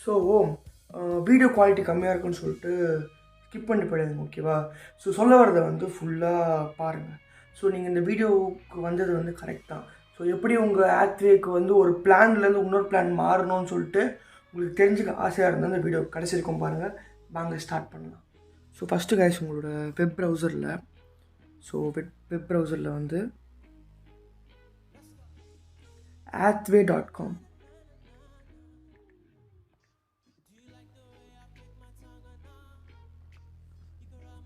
So video quality கம்மியாக இருக்குன்னு சொல்லிட்டு ஸ்கிப் பண்ணி போயிடுங்க ஓகேவா. ஸோ சொல்ல வரதை வந்து ஃபுல்லாக பாருங்கள். ஸோ நீங்கள் இந்த வீடியோவுக்கு வந்தது வந்து கரெக்ட் தான். ஸோ எப்படி உங்கள் ஹாத்வேக்கு வந்து ஒரு பிளான்லேருந்து இன்னொரு பிளான் மாறணும்னு சொல்லிட்டு உங்களுக்கு தெரிஞ்சுக்க ஆசையாக இருந்தால் இந்த வீடியோ கடைசி இருக்கும் பாருங்கள். வாங்க ஸ்டார்ட் பண்ணலாம். ஸோ ஃபஸ்ட்டு கைஸ் உங்களோட வெப் ப்ரௌசரில் வந்து hathway.com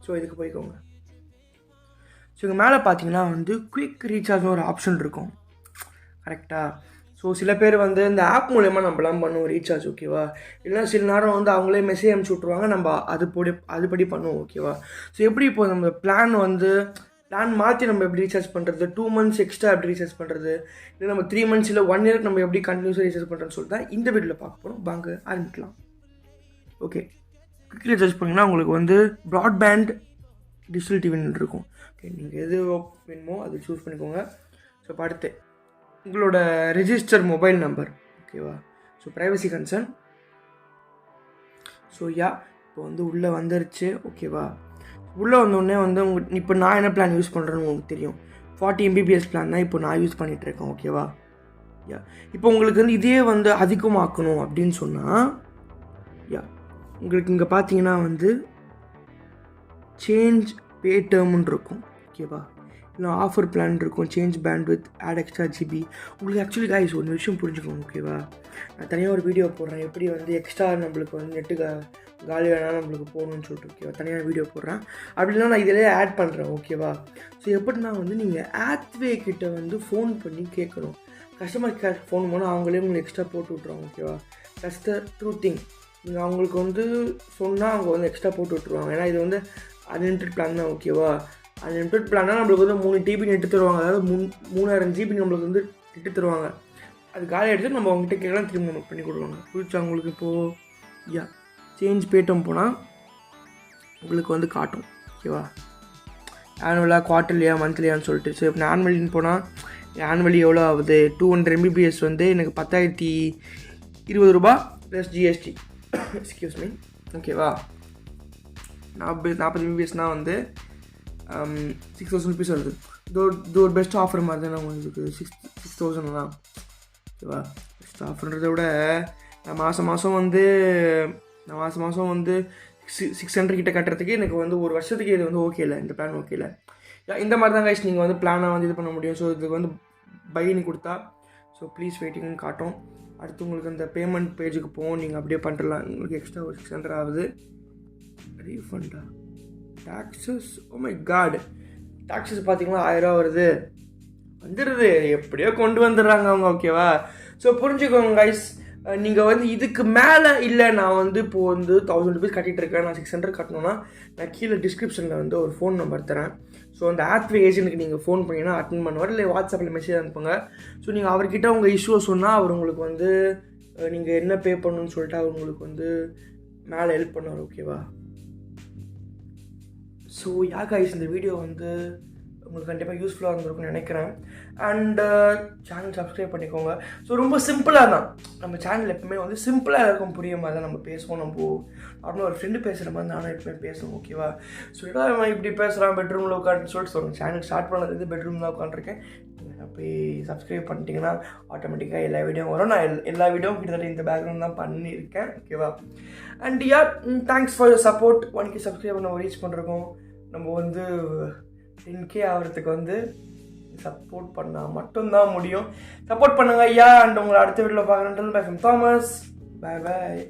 ஸோ இதுக்கு போய்க்கோங்க. ஸோ இங்கே மேலே பார்த்தீங்கன்னா வந்து குயிக் ரீசார்ஜ்னு ஒரு ஆப்ஷன் இருக்கும் கரெக்டாக. ஸோ சில பேர் வந்து இந்த ஆப் மூலயமா நம்மளாம் பண்ணுவோம் ரீசார்ஜ் ஓகேவா. இல்லைனா சில நேரம் வந்து அவங்களே மெசேஜ் அனுப்பிச்சி விட்ருவாங்க, நம்ம அதுபடி பண்ணுவோம் ஓகேவா. ஸோ எப்படி இப்போ நம்ம பிளான் மாற்றி நம்ம எப்படி ரீசார்ஜ் பண்ணுறது, 2 months எக்ஸ்ட்ரா எப்படி ரீசார்ஜ் பண்ணுறது, இல்லை நம்ம 3 months இல்லை 1 year நம்ம எப்படி கண்டினியூஸாக ரீசார்ஜ் பண்ணுறதுன்னு சொல்லிட்டு தான் இந்த வீடியோவில் பார்க்க போகிறோம். வாங்க ஆரம்பிக்கலாம். ஓகே, குயிக் ரீசார்ஜ் பண்ணிங்கன்னா உங்களுக்கு வந்து ப்ராட்பேண்ட் டிஜிட்டல் டிவின்னு இருக்கும். ஓகே, நீங்கள் எது வேணுமோ அது சூஸ் பண்ணிக்கோங்க. ஸோ இப்போ அடுத்து உங்களோட ரெஜிஸ்டர் மொபைல் நம்பர் ஓகேவா. So privacy concern. ஸோ இப்போ வந்து உள்ளே வந்துருச்சு ஓகேவா. உள்ளே வந்தோடனே வந்து இப்போ நான் என்ன பிளான் யூஸ் பண்ணுறேன்னு உங்களுக்கு தெரியும். 40 Mbps பிளான் தான் இப்போ நான் யூஸ் பண்ணிகிட்ருக்கேன் ஓகேவா. இப்போ உங்களுக்கு வந்து இதே வந்து அதிகமாக்கணும் அப்படின்னு சொன்னால் உங்களுக்கு இங்கே பார்த்தீங்கன்னா வந்து சேஞ்ச் பே டேர்ம்னு இருக்கும் ஓகேவா. இல்லை ஆஃபர் பிளான் இருக்கும், change band with add extra GB. உங்களுக்கு ஆக்சுவலி கைஸ் ஒரு விஷயம் புரிஞ்சுக்கணும் ஓகேவா. நான் தனியாக ஒரு வீடியோ போடுறேன் எப்படி வந்து எக்ஸ்ட்ரா நம்மளுக்கு வந்து நெட்டு காலி வேணாலும் நம்மளுக்கு போகணுன்னு சொல்லிட்டு ஓகேவா. தனியாக வீடியோ போடுறேன் அப்படின்னா நான் இதிலே ஆட் பண்ணுறேன் ஓகேவா. ஸோ எப்படின்னா வந்து நீங்கள் ஹாத்வே கிட்ட வந்து ஃபோன் பண்ணி கேட்கணும். கஸ்டமர் கேர் ஃபோன் பண்ணால் அவங்களே உங்களுக்கு எக்ஸ்ட்ரா போட்டு விட்ருவாங்க ஓகேவா. That's the true thing. நீங்கள் அவங்களுக்கு வந்து சொன்னால் அவங்க வந்து எக்ஸ்ட்ரா போட்டு விட்ருவாங்க. ஏன்னா இது வந்து அன்லிமிட்டட் பிளான் தான் ஓகேவா. அன்லிமிட்டட் பிளான்னா நம்மளுக்கு வந்து 3 GB நெட்டு தருவாங்க. அதாவது 3000 GB நம்மளுக்கு வந்து நெட்டு தருவாங்க. அது காலி ஆகிடுச்சு நம்ம அவங்ககிட்ட கேட்கலாம், திரும்ப நமக்கு பண்ணி கொடுவாங்க. புரிச்சா உங்களுக்கு. இப்போது சேஞ்ச் பேட்டம் போனால் உங்களுக்கு வந்து காட்டும் ஓகேவா. ஆனுவலாக குவார்ட்டர்லியா மந்த்லியான்னு சொல்லிட்டு. ஸோ இப்போ ஆனுவலின்னு போனால் ஆனுவலி எவ்வளோ ஆகுது, 200 Mbps வந்து எனக்கு 10,020 ரூபா ப்ளஸ் ஜிஎஸ்டி எக்ஸ்கியூஸ் மீ ஓகேவா. 40 Mbpsனால் வந்து 6,000 rupees வருது. இது ஒரு பெஸ்ட் ஆஃபர் மாதிரி தானே உங்களுக்கு. 6,000 தான் ஓகேவா. பெஸ்ட் ஆஃபர்ன்றதை விட நான் மாதம் மாதம் வந்து 600 கிட்ட கட்டுறதுக்கு எனக்கு வந்து ஒரு வருஷத்துக்கு இது வந்து ஓகே இல்லை, இந்த பிளான் ஓகே இல்லை. இந்த மாதிரி தான் கைஸ் நீங்கள் வந்து பிளானாக வந்து இது பண்ண முடியும். ஸோ இதுக்கு வந்து பைனி கொடுத்தா ஸோ ப்ளீஸ் வெயிட்டிங்னு காட்டும். அடுத்து உங்களுக்கு அந்த பேமெண்ட் பேஜுக்கு போகும், நீங்கள் அப்படியே பண்ணுறலாம். உங்களுக்கு எக்ஸ்ட்ரா ஒரு 600 ஆகுது. ரீஃபண்டா taxes, oh my God, taxes பார்த்தீங்களா 1000 ரூபா வருது, வந்துடுது, எப்படியோ கொண்டு வந்துடுறாங்க அவங்க ஓகேவா. ஸோ புரிஞ்சுக்கோங்க கைஸ். நீங்கள் வந்து இதுக்கு மேலே இல்லை நான் வந்து இப்போது வந்து 1000 rupees கட்டிகிட்டு இருக்கேன், நான் 600 கட்டணும்னா நான் கீழே டிஸ்கிரிப்ஷனில் வந்து ஒரு ஃபோன் நம்பர் தரேன். ஸோ அந்த ஹாத்வே ஏஜென்ட்டுக்கு நீங்கள் ஃபோன் பண்ணிங்கன்னா அட்டன் பண்ணுவார், இல்லை வாட்ஸ்அப்பில் மெசேஜ் அனுப்புங்க. ஸோ நீங்கள் அவர்கிட்ட உங்கள் இஷ்யூவை சொன்னால் அவர் உங்களுக்கு வந்து நீங்கள் என்ன பே பண்ணணும்னு சொல்லிட்டு அவர் உங்களுக்கு வந்து மேலே ஹெல்ப் பண்ணுவார் ஓகேவா. ஸோ கைஸ் இந்த வீடியோ வந்து உங்களுக்கு கண்டிப்பாக யூஸ்ஃபுல்லாக இருந்திருக்கும்னு நினைக்கிறேன். அண்டு சேனல் சப்ஸ்கிரைப் பண்ணிக்கோங்க. ஸோ ரொம்ப சிம்பிளாக தான் நம்ம சேனல் எப்பவுமே வந்து சிம்பிளாக இருக்கும், புரியும் மாதிரி தான் நம்ம பேசுவோம். நம்ம நார்மலாக ஒரு ஃப்ரெண்டு பேசுகிற மாதிரி நானும் எப்பவுமே பேசுவோம் ஓகேவா. ஸோ நம்ம இப்படி பேசுகிறான் பெட்ரூமில் உட்காந்துன்னு சொல்லிட்டு சொல்லுங்கள். சேனல் ஸ்டார்ட் பண்ணது பெட்ரூமில் தான் உட்காந்துருக்கேன். நீங்கள் போய் சப்ஸ்கிரைப் பண்ணிட்டீங்கன்னா ஆட்டோமேட்டிக்காக எல்லா வீடியோவும் வரும். நான் எல்லா வீடியோவும் கிட்டத்தட்ட இந்த பேக்ரவுண்ட் தான் பண்ணியிருக்கேன் ஓகேவா. And thanks for your support. 1K subscriber நம்ம ரீச் பண்ணுறோம். நம்ம வந்து 10K ஆகிறதுக்கு வந்து சப்போர்ட் பண்ணால் மட்டும்தான் முடியும். சப்போர்ட் பண்ணுங்க ஐயா. அண்ட் உங்களை அடுத்த வீடியோவில் பார்க்குறேன். தாமஸ், பாய் பாய்.